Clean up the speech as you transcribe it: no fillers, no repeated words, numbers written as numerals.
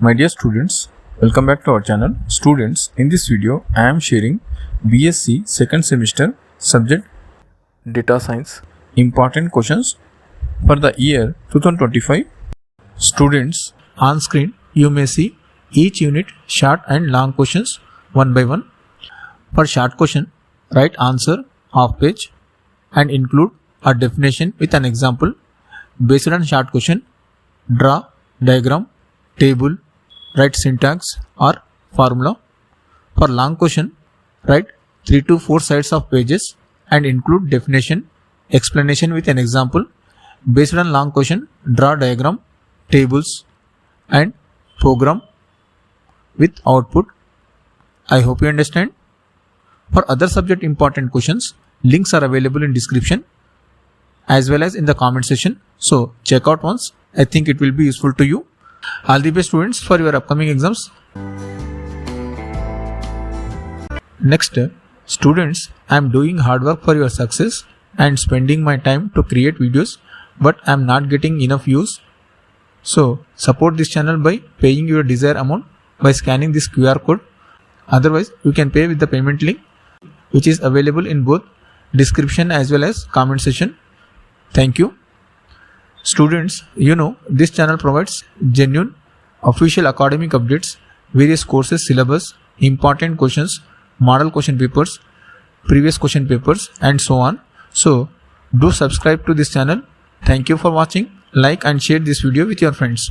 My dear students, welcome back to our channel. Students, in this video, I am sharing BSc second semester subject Data Science important questions for the year 2025. Students, on screen you may see each unit short and long questions one by one. For short question, write answer half page and include a definition with an example. Based on short question, draw diagram, table, write syntax or formula. For long question, write 3 to 4 sides of pages and include definition, explanation with an example. Based on long question, draw diagram, tables and program with output. I hope you understand. For other subject important questions, links are available in description as well as in the comment section. So check out once. I think it will be useful to you. All the best students for your upcoming exams. Next, students, I am doing hard work for your success and spending my time to create videos, but I am not getting enough views. So support this channel by paying your desired amount by scanning this QR code. Otherwise, you can pay with the payment link which is available in both description as well as comment section. Thank you. Students, this channel provides genuine official academic updates, various courses, syllabus, important questions, model question papers, previous question papers and so on. So do subscribe to this channel. Thank you for watching. Like and share this video with your friends.